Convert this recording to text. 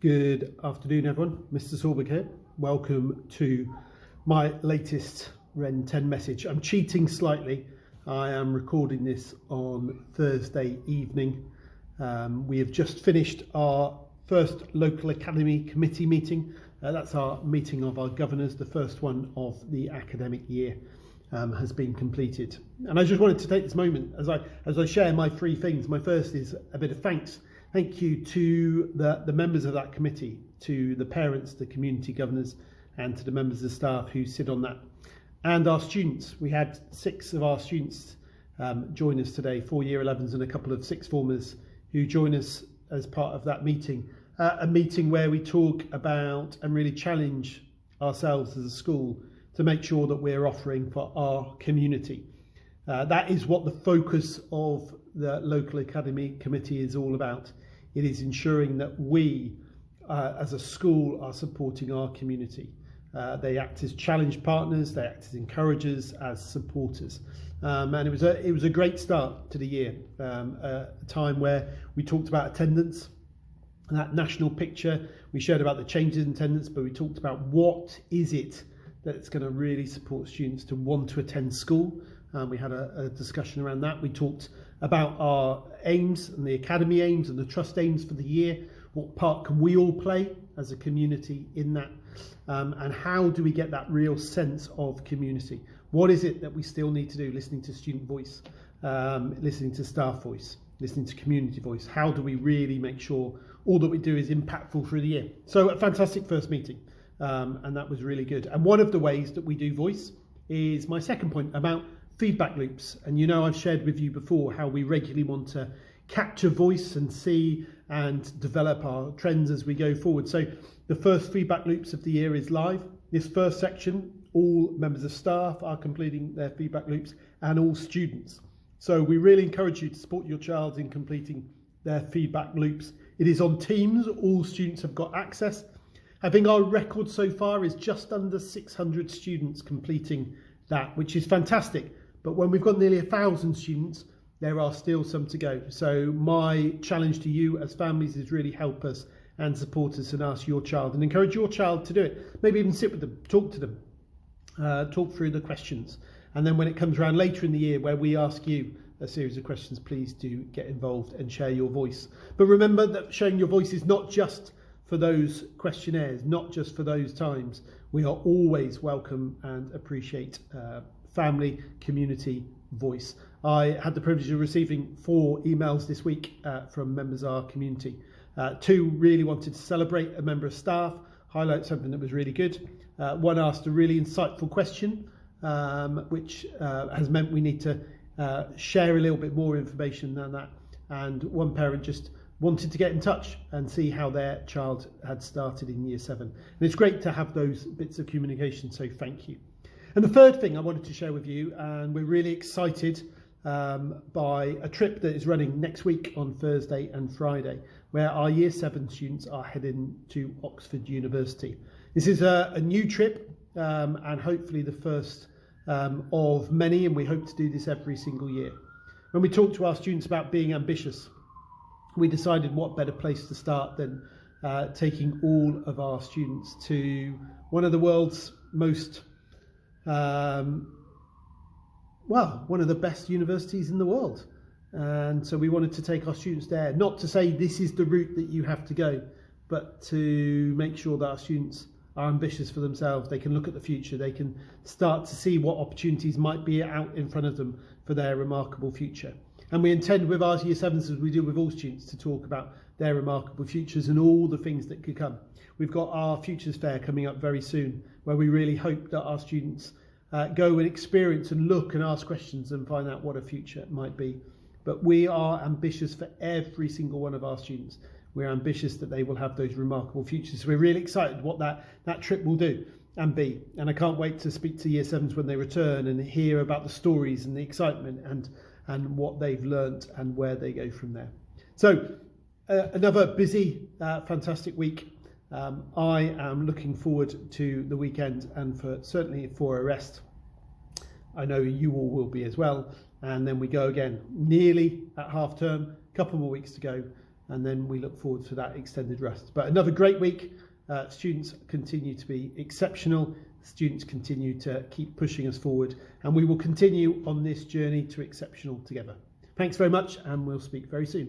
Good afternoon, everyone. Mr. Salberg here. Welcome to my latest Wren 10 message. I'm cheating slightly. I am recording this on Thursday evening. We have just finished our first local academy committee meeting. That's our meeting of our governors. The first one of the academic year has been completed. And I just wanted to take this moment as I share my three things. My first is a bit of thanks. Thank you to the members of that committee, to the parents, the community governors, and to the members of staff who sit on that. And our students. We had 6 of our students join us today, 4 Year 11s and a couple of 6th formers who join us as part of that meeting. A meeting where we talk about and really challenge ourselves as a school to make sure that we're offering for our community. That is what the focus of the local academy committee is all about. It is ensuring that we, as a school, are supporting our community. They act as challenge partners, they act as encouragers, as supporters. And it was a great start to the year, a time where we talked about attendance, that national picture. We shared about the changes in attendance, but we talked about what is it that's going to really support students to want to attend school. We had a discussion around that. We talked about our aims and the academy aims and the trust aims for the year. What part can we all play as a community in that? And how do we get that real sense of community? What is it that we still need to do? Listening to student voice, listening to staff voice, listening to community voice. How do we really make sure all that we do is impactful through the year? So a fantastic first meeting, and that was really good. And one of the ways that we do voice is my second point about feedback loops. And you know, I've shared with you before how we regularly want to capture voice and see and develop our trends as we go forward. So the first feedback loops of the year is live. This first section, all members of staff are completing their feedback loops and all students. So we really encourage you to support your child in completing their feedback loops. It is on Teams. All students have got access. I think our record so far is just under 600 students completing that, which is fantastic. But when we've got nearly 1,000 students, there are still some to go. So my challenge to you as families is really help us and support us and ask your child and encourage your child to do it. Maybe even sit with them, talk to them, talk through the questions. And then when it comes around later in the year where we ask you a series of questions, please do get involved and share your voice. But remember that sharing your voice is not just for those questionnaires, not just for those times. We are always welcome and appreciate family, community voice. I had the privilege of receiving 4 emails this week from members of our community. 2 really wanted to celebrate a member of staff, highlight something that was really good. One asked a really insightful question, which has meant we need to share a little bit more information than that. And one parent just wanted to get in touch and see how their child had started in Year 7. And it's great to have those bits of communication, so thank you. And the third thing I wanted to share with you, and we're really excited by a trip that is running next week on Thursday and Friday, where our Year 7 students are heading to Oxford University. This is a new trip and hopefully the first of many, and we hope to do this every single year. When we talk to our students about being ambitious, we decided what better place to start than taking all of our students to one of the world's most one of the best universities in the world. And so we wanted to take our students there, not to say this is the route that you have to go, but to make sure that our students are ambitious for themselves. They can look at the future, they can start to see what opportunities might be out in front of them for their remarkable future. And we intend with our Year 7s, as we do with all students, to talk about their remarkable futures and all the things that could come. We've got our Futures Fair coming up very soon, where we really hope that our students go and experience and look and ask questions and find out what a future might be. But we are ambitious for every single one of our students. We're ambitious that they will have those remarkable futures. So we're really excited what that trip will do and be. And I can't wait to speak to Year 7s when they return and hear about the stories and the excitement and what they've learnt and where they go from there. So another busy, fantastic week. I am looking forward to the weekend and certainly for a rest. I know you all will be as well. And then we go again, nearly at half term, a couple more weeks to go. and then we look forward to that extended rest. But another great week. Students continue to be exceptional. Students continue to keep pushing us forward, and we will continue on this journey to exceptional together. Thanks very much, and we'll speak very soon.